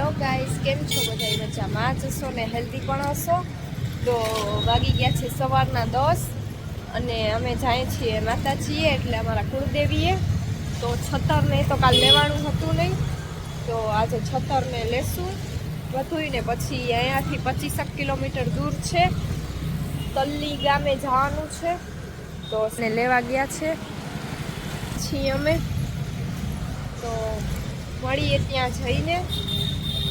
Hello guys, કેમ છો? બધા મજામાં જશો ને હેલ્ધી પણ હશો. તો વાગી ગયા છે સવારના 10 અને અમે જાય છીએ માતાજીએ, એટલે અમારા કુળદેવીએ. તો છતરને તો કાલ લેવાનું હતું નહીં, તો આજે છતરને લેશું વધુને. પછી અહીંયાથી 25 કિલોમીટર દૂર છે, તલ્લી ગામે જવાનું છે, તો ને લેવા ગયા છે છીએ અમે. તો મળીએ ત્યાં જઈને.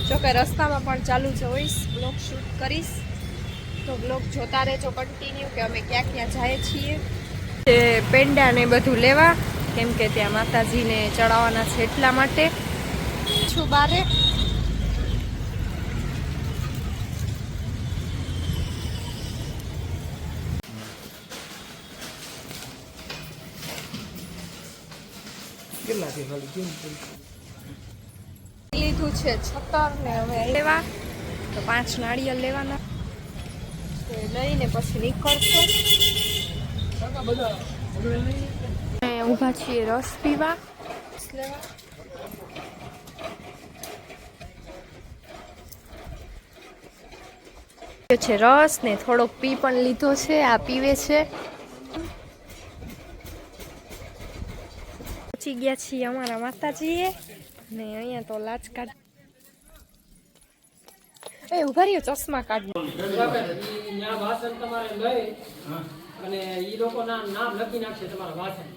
જોકે રસ્તામાં પણ ચાલુ જ હોઈશ, બ્લોગ શૂટ કરીશ, તો બ્લોગ જોતા રહેજો કન્ટિન્યુ કે અમે ક્યાં ક્યાં જઈએ છીએ. તે પેંડા ને બધું લેવા, કેમ કે ત્યાં માતાજીને ચડાવવાના છે, એટલા માટે છું બારે. લીધું છે છતર ને હવે લેવા, તો 5 નાળિયેર લેવાના, તો લઈને પછી નીકળશું. ઊભા છીએ રસ પીવા લેવા. છે રસ ને થોડોક પી પણ લીધો છે, આ પીવે છે. પહોંચી ગયા છીએ અમારા માતાજીએ ને અહીંયા તો લાચ કાઢ. એ ઉભા રહ્યો, ચશ્મા કાઢ. અને ઈ લોકોના નામ લખી નાખશે તમારા વાસણ.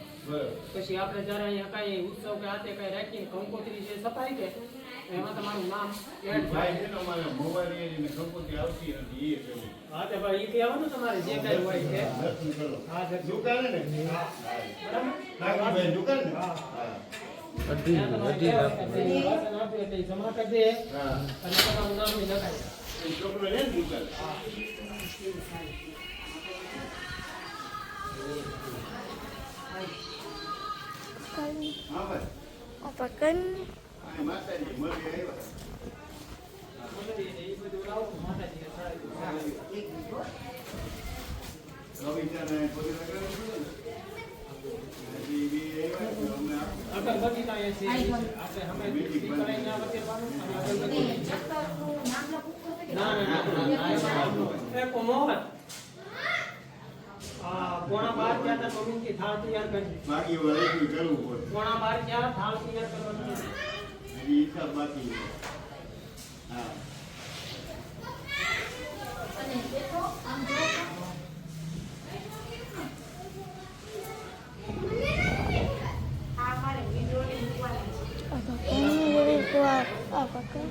પછી આપણે જ્યારે અહીંયા કઈ ઉત્સવ કે આતે કઈ રાખીને કંકોત્રી જે સફાઈ કે એમાં તમારું નામ એડ થાય છે. તમારે મોબાઈલ ને કંકોત્રી આવતી નથી એ કેવું. હા તે ભાઈ ઈ કહેવાનું તમારે જે કઈ હોય છે. હા દુકાન ને. હા બરાબર ભાઈ દુકાન ને. હા બધી વાસણ આપે એટલે જમા કરી દે. હા અને તમારું નામ લખાય. એ છોકરો ને દુકાન. હા પકન પોણા 12 क्या था मम्मी की थाल तैयार करनी बाकी वाले भी करूं पोणा 12 क्या थाल तैयार करनी ये सब बाकी हां અને देखो આમ જો આ મારે વિડિયો ને મૂકવાની છે. આ પકડ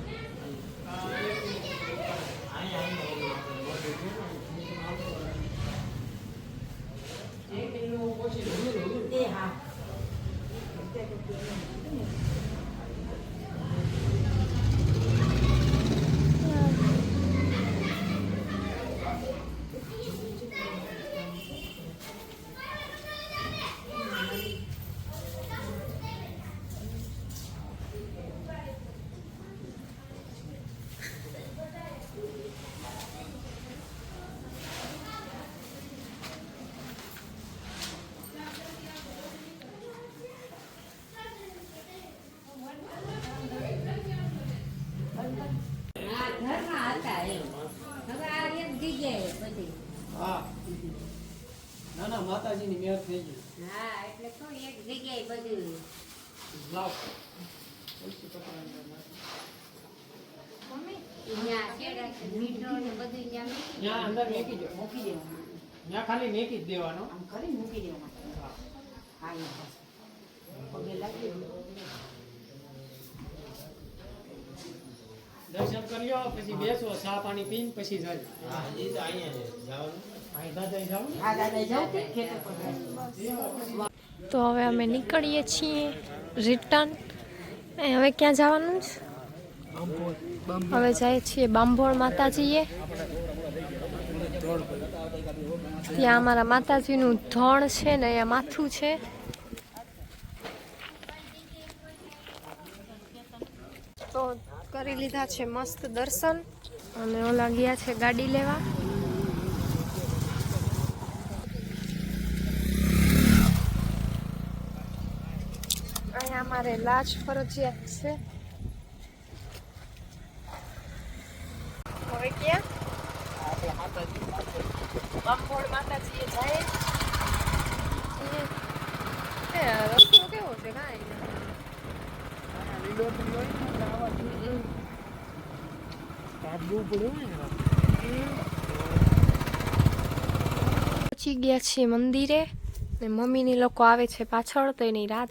ના માતાજીની મેર થઈ ગઈ. હા એટલે તો એક જગ્યાએ બધું લાવ ઓછી પકડાય. મમ્મી ન્યા કેડા મીઠો ને બધું ન્યા અંદર મૂકી દો, મૂકી દેવાનું. ન્યા ખાલી મેકી જ દેવાનો, આમ કરી મૂકી દેવાનું. હા હા પગે લાગી દર્શન કર્યો પછી બેસો, ચા પાણી પીને પછી જાય. હા એ તો અહીંયા જવાનું. તો હવે અમે નીકળીએ છીએ રિટર્ન. હવે ક્યાં જવાનું છે? હવે જઈએ છીએ બાંભોળ માતાજીએ. ત્યાં અમારા માતાજીનું ધણ છે ને, અહીંયા માથું છે. તો કરી લીધા છે મસ્ત દર્શન અને ઓલા ગયા છે ગાડી લેવા. અહીંયા અમારે લાજ ફરજિયાત છે. પહોંચી ગયા છીએ મંદિરે ને મમ્મીની લોકો આવે છે પાછળ તો એની રાત.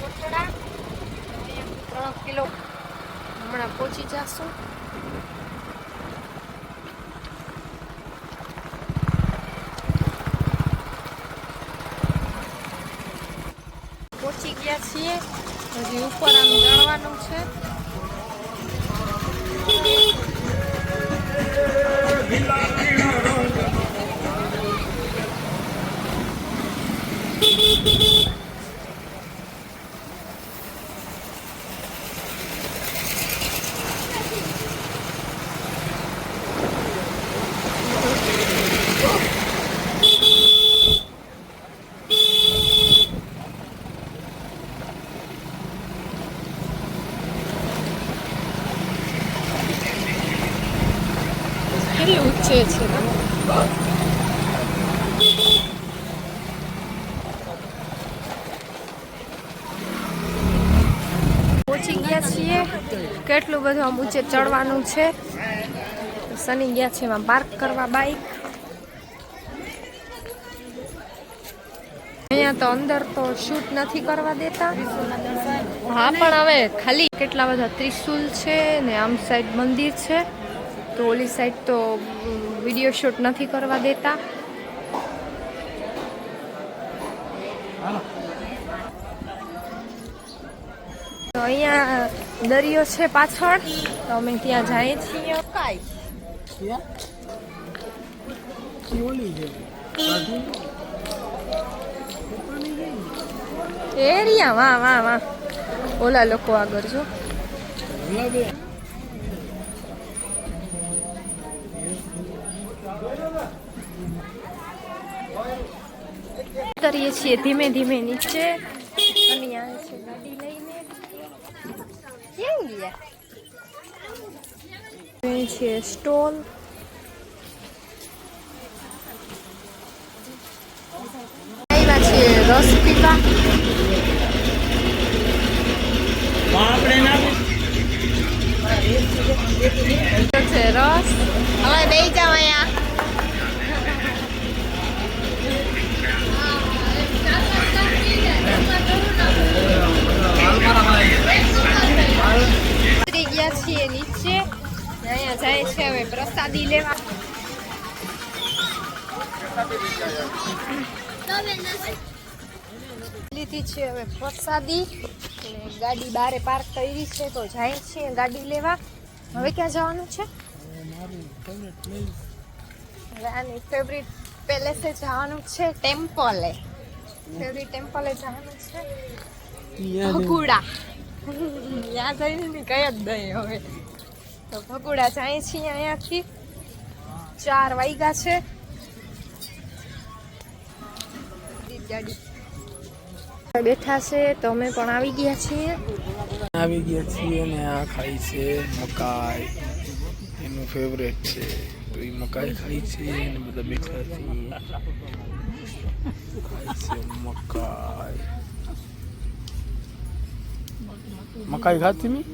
કોટડા 3 કિલો હમણાં પહોંચી જશું. પહોંચી ગયા છીએ. હજી ઉપર આમ ચડવાનું છે. કેટલી ઊંચે છે પહોંચી ગયા છીએ. કેટલું બધું આમ ઊંચે ચડવાનું છે. સની ગયા છે એમાં પાર્ક કરવા બાઈક. અહીંયા તો અંદર તો શૂટ નથી કરવા દેતા. હા પણ હવે ખાલી કેટલા બધા ત્રિશુલ છે ને આમ સાઈડ મંદિર છે તો ઓલી સાઈડ તો વિડીયો શૂટ નથી કરવા દેતા. તો અહીંયા દરિયો છે પાછળ તો અમે ત્યાં જઈએ છીએ. એરિયા વાહ વાહ વાહ ઓલા લોકો આગળ જો. કરીએ છીએ ધીમે ધીમે નીચે. અને આવે છે ગાડી લઈને. ક્યાં ગયા છે સ્ટોલ. આવ્યા છીએ રસ પીવા. છે રસ. હવે બેસી જાઓ અહીંયા. ઉતરી ગયા છીએ નીચે. અહીંયા જાય છે હવે પ્રસાદી લેવા. લીધી છે હવે પ્રસાદી. ગાડી બારે પાર્ક કરી છે તો જાય છીએ ગાડી લેવા. હવે ક્યાં જવાનું છે? હવે આની ફેવરિટ પેલેસે જવાનું છે. ટેમ્પલે ફેવરિટ ટેમ્પલે જવાનું છે. ભગુડા ત્યાં જઈને કઈ જ નહીં હવે તો ભગુડા જાય છીએ. અહીંયાથી 4 વાગ્યા છે. ગાડી બેઠા છે તો અમે પણ આવી ગયા છીએ. અને આ ખાઈ છે મકાઈ. એનું ફેવરેટ છે તો એ મકાઈ ખાઈ છે અને બધા બેઠા છે ખાઈ છે મકાઈ. મકાઈ ખાતી મી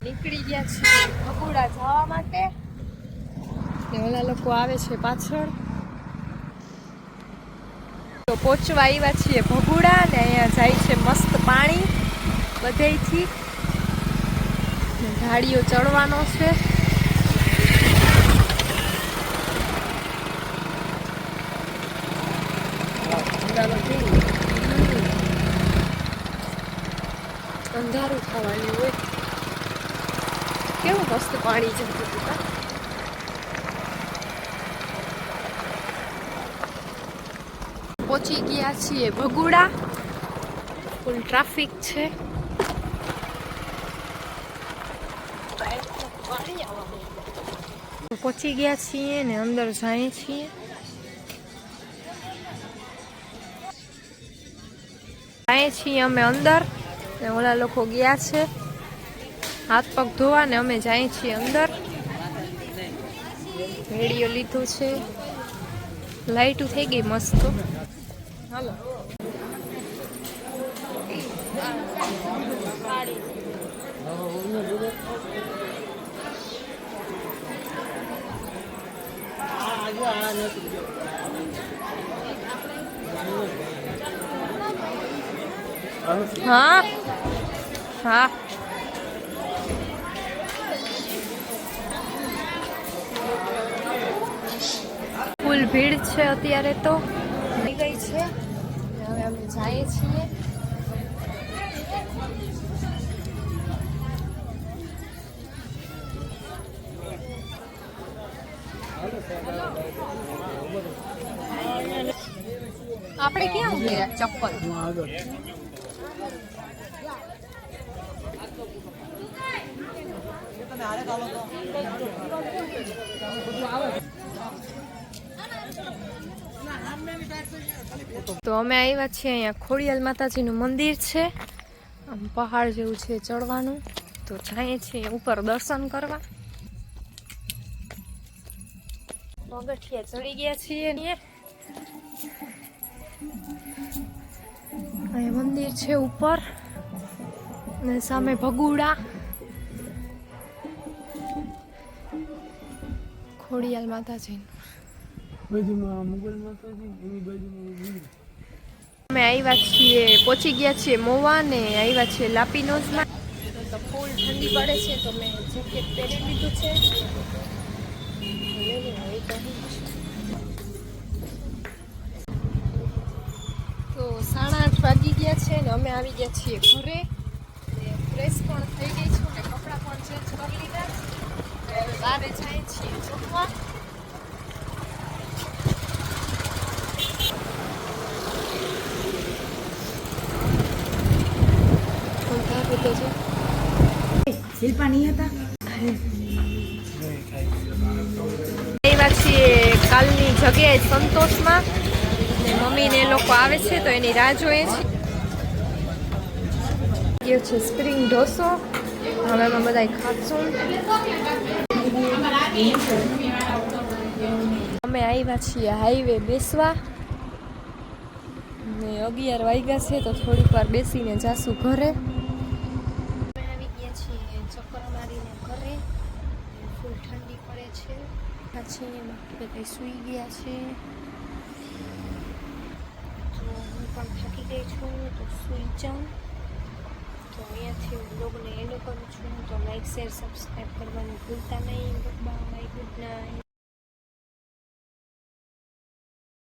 નીકળી ગયા છીએ ભગુડા જવા માટે. ને ઓલા લોકો આવે છે પાછળ. તો પહોંચવા આવ્યા છીએ ભગુડા ને અહીંયા જાય છે મસ્ત પાણી બધેથી. ગાડીઓ ચડવાનો છે. અંધારું થવાનું હોય. કેવું મસ્ત પાણી જતું હતું. પહોંચી ગયા છીએ ભગુડા. ફૂલ ટ્રાફિક છે. પહોંચી ગયા છીએ ને અંદર જઈએ છીએ. જઈએ છીએ અમે અંદર ને ઓલા લોકો ગયા છે હાથ પગ ધોવા ને અમે જઈએ છીએ અંદર. વિડીયો લીધું છે. લાઈટું થઈ ગઈ મસ્ત. હાલો હા હા ફૂલ ભીડ છે અત્યારે તો થઈ ગઈ છે હવે અમે જઈએ છીએ આપણે ક્યાં ગયા ચપ્પલ આગળ તો અમે આવ્યા છીએ અહીંયા ખોડિયાલ માતાજીનું મંદિર છે આમ પહાડ જેવું છે ચડવાનું તો જઈએ છીએ ઉપર દર્શન કરવા પગથિયા ચડી ગયા છીએ અહીંયા મંદિર છે ઉપર અને સામે ભગુડા ખોડિયાલ માતાજીનું બાજુમાં મુગલ માતાજી એની બાજુમાં અમે આવ્યા છીએ પહોંચી ગયા છીએ મોવા ને આવ્યા છીએ લાપીનોઝમાં તો ફૂલ ઠંડી પડે છે તો મેં જેકેટ પહેરી લીધું છે તો 8:30 વાગી ગયા છે ને અમે આવી ગયા છીએ ઘરે ફ્રેશ પણ થઈ ગઈ છું ને કપડાં પણ ચેન્જ કરી લીધા હવે બહાર જઈએ છીએ જમવા શિલ્પા નહીં હતા આવ્યા છીએ કાલની જગ્યાએ સંતોષમાં ને મમ્મી ને એ લોકો આવે છે તો એની રાહ જોઈએ છે ગયો છે સ્પ્રિંગ ઢોસો હવે અમે બધા ખાશું અમે આવ્યા છીએ હાઈવે બેસવા ને 11 વાગ્યા છે તો થોડીક વાર બેસીને જાશું ઘરે આવી ગયા છીએ ચક્કર મારીને ઘરે ફૂલ ઠંડી પડે છે પછી બધા સૂઈ ગયા છે તો હું પણ થાકી ગઈ છું તો સૂઈ જાઉં તો અહીંયાથી બ્લોગને એન્ડ કરું છું તો લાઈક શેર સબસ્ક્રાઈબ કરવાનું ભૂલતા નહીં બાય ગુડ નાઇટ